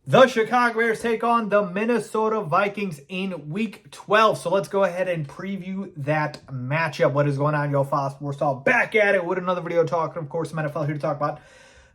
The Chicago Bears take on the Minnesota Vikings in Week 12. So let's go ahead and preview that matchup. What is going on, y'all? Faiz Sports Talk back at it with another video talking, of course, some NFL here to talk about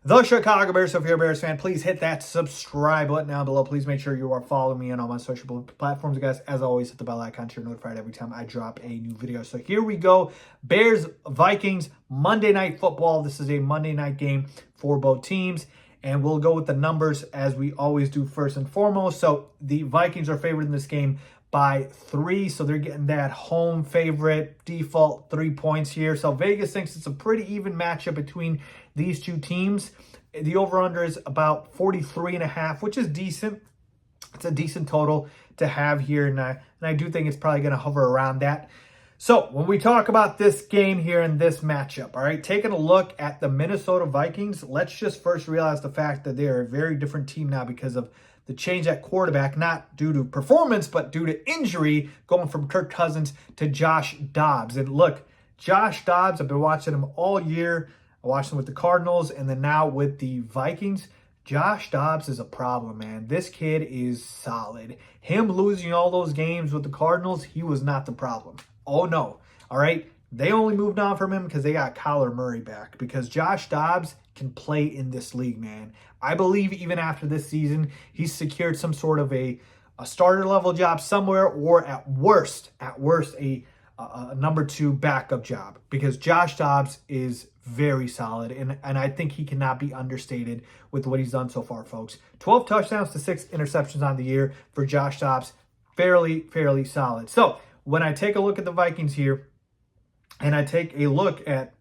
the Chicago Bears. So if you're a Bears fan, please hit that subscribe button down below. Please make sure you are following me on all my social platforms, guys. As always, hit the bell icon so you're notified every time I drop a new video. So here we go. Bears, Vikings, Monday Night Football. This is a Monday night game for both teams. And we'll go with the numbers as we always do first and foremost. So the Vikings are favored in this game by 3. So they're getting that home favorite default 3 points here. So Vegas thinks it's a pretty even matchup between these two teams. The over-under is about 43.5, which is decent. It's a decent total to have here. And I do think it's probably going to hover around that. So when we talk about this game here in this matchup, all right, taking a look at the Minnesota Vikings, let's just first realize the fact that they are a very different team now because of the change at quarterback, not due to performance, but due to injury, going from Kirk Cousins to Josh Dobbs. And look, Josh Dobbs, I've been watching him all year. I watched him with the Cardinals and then now with the Vikings. Josh Dobbs is a problem, man. This kid is solid. Him losing all those games with the Cardinals, he was not the problem. Oh, no. All right. They only moved on from him because they got Kyler Murray back. Because Josh Dobbs can play in this league, man. I believe even after this season, he's secured some sort of a starter level job somewhere, or at worst, a number 2 backup job. Because Josh Dobbs is very solid, and I think he cannot be understated with what he's done so far, folks. 12 touchdowns to 6 interceptions on the year for Josh Dobbs. Fairly solid. So when I take a look at the Vikings here, and I take a look at,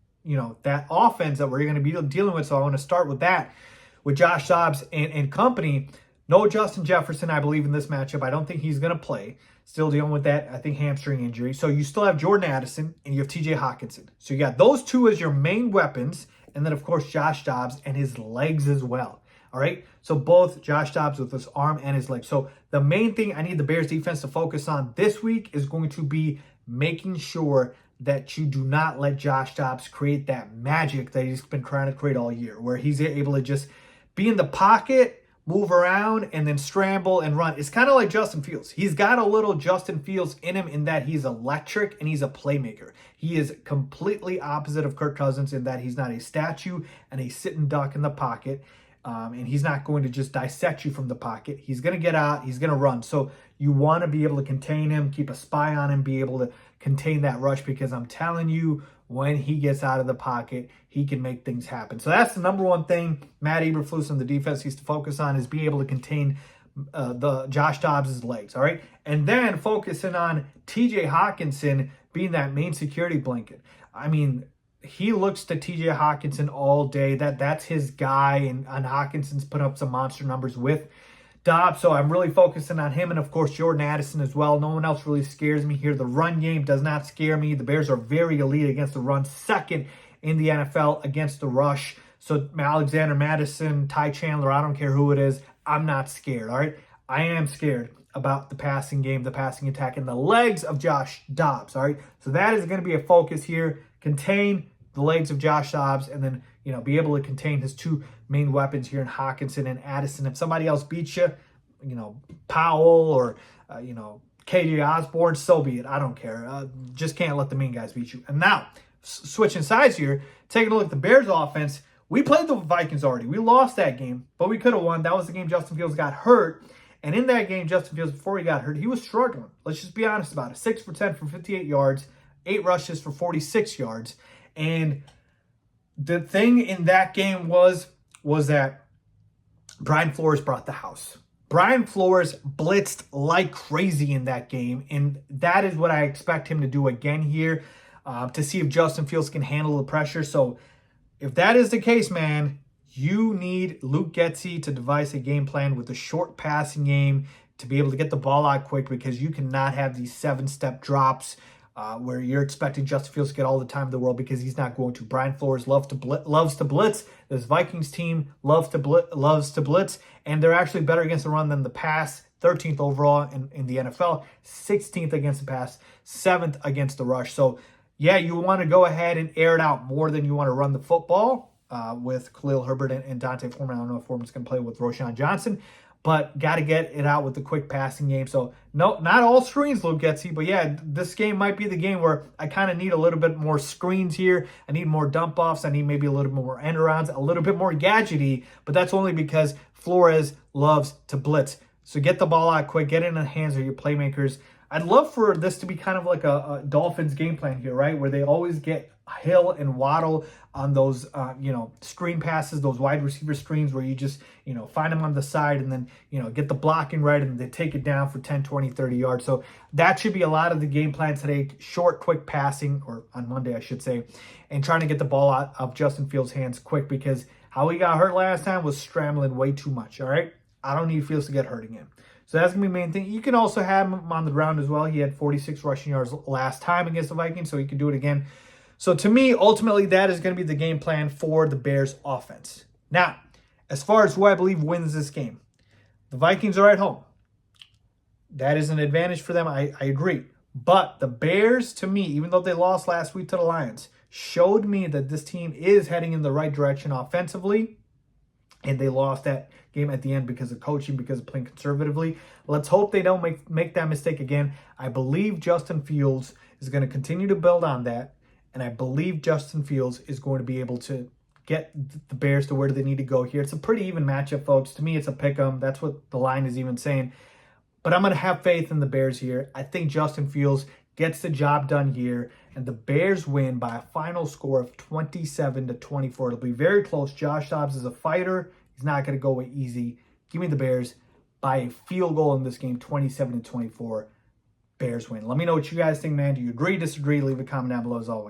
that offense that we're going to be dealing with, so I want to start with that, with Josh Dobbs and company. No Justin Jefferson, I believe, in this matchup. I don't think he's going to play. Still dealing with that, I think, hamstring injury. So you still have Jordan Addison, and you have TJ Hockenson. So you got those two as your main weapons, and then, of course, Josh Dobbs and his legs as well. All right, so both Josh Dobbs with his arm and his leg. So the main thing I need the Bears defense to focus on this week is going to be making sure that you do not let Josh Dobbs create that magic that he's been trying to create all year, where he's able to just be in the pocket, move around, and then scramble and run. It's kind of like Justin Fields. He's got a little Justin Fields in him in that he's electric and he's a playmaker. He is completely opposite of Kirk Cousins in that he's not a statue and a sitting duck in the pocket. And he's not going to just dissect you from the pocket. He's going to get out. He's going to run. So you want to be able to contain him, keep a spy on him, be able to contain that rush, because I'm telling you, when he gets out of the pocket, he can make things happen. So that's the number one thing Matt Eberflus and the defense needs to focus on, is be able to contain the Josh Dobbs' legs, all right? And then focusing on TJ Hockenson being that main security blanket. I mean, he looks to TJ Hockenson all day. That's his guy, and Hockenson's put up some monster numbers with Dobbs. So I'm really focusing on him, and of course Jordan Addison as well. No one else really scares me here. The run game does not scare me. The Bears are very elite against the run, second in the NFL against the rush. So Alexander Madison, Ty Chandler, I don't care who it is, I'm not scared, all right? I am scared about the passing game, the passing attack, and the legs of Josh Dobbs, all right? So that is going to be a focus here. Contain the legs of Josh Dobbs, and then, be able to contain his 2 main weapons here in Hockenson and Addison. If somebody else beats you, Powell or, KJ Osborne, so be it. I don't care. Just can't let the main guys beat you. And now, switching sides here, taking a look at the Bears offense, we played the Vikings already. We lost that game, but we could have won. That was the game Justin Fields got hurt. And in that game, Justin Fields, before he got hurt, he was struggling. Let's just be honest about it. 6 for 10 for 58 yards, 8 rushes for 46 yards. And the thing in that game was that Brian Flores brought the house. Brian Flores blitzed like crazy in that game, and that is what I expect him to do again here, to see if Justin Fields can handle the pressure. So if that is the case, man, you need Luke Getsy to devise a game plan with a short passing game to be able to get the ball out quick, because you cannot have these 7-step drops where you're expecting Justin Fields to get all the time in the world, because he's not going to. Brian Flores loves to blitz. This Vikings team loves to blitz, and they're actually better against the run than the pass. 13th overall in the NFL, 16th against the pass, 7th against the rush. So, yeah, you want to go ahead and air it out more than you want to run the football with Khalil Herbert and Dante Foreman. I don't know if Foreman's going to play with Roshan Johnson, but got to get it out with the quick passing game. So no, not all screens look Getsy, but yeah, this game might be the game where I kind of need a little bit more screens here. I need more dump offs. I need maybe a little bit more end arounds, a little bit more gadgety, but that's only because Flores loves to blitz. So get the ball out quick, get it in the hands of your playmakers. I'd love for this to be kind of like a Dolphins game plan here, right? Where they always get Hill and Waddle on those, screen passes, those wide receiver screens where you just, find them on the side and then, get the blocking right and they take it down for 10, 20, 30 yards. So that should be a lot of the game plan today. Short, quick passing, or on Monday, I should say, and trying to get the ball out of Justin Fields' hands quick because how he got hurt last time was scrambling way too much, all right? I don't need Fields to get hurt again. So that's going to be the main thing. You can also have him on the ground as well. He had 46 rushing yards last time against the Vikings, so he can do it again. So to me, ultimately, that is going to be the game plan for the Bears offense. Now, as far as who I believe wins this game, the Vikings are at home. That is an advantage for them. I agree. But the Bears, to me, even though they lost last week to the Lions, showed me that this team is heading in the right direction offensively. And they lost that game at the end because of coaching, because of playing conservatively. Let's hope they don't make that mistake again. I believe Justin Fields is going to continue to build on that. And I believe Justin Fields is going to be able to get the Bears to where they need to go here. It's a pretty even matchup, folks. To me, it's a pick 'em. That's what the line is even saying. But I'm going to have faith in the Bears here. I think Justin Fields gets the job done here. And the Bears win by a final score of 27-24. It'll be very close. Josh Dobbs is a fighter. He's not going to go away easy. Give me the Bears by a field goal in this game, 27-24. Bears win. Let me know what you guys think, man. Do you agree, disagree? Leave a comment down below as always.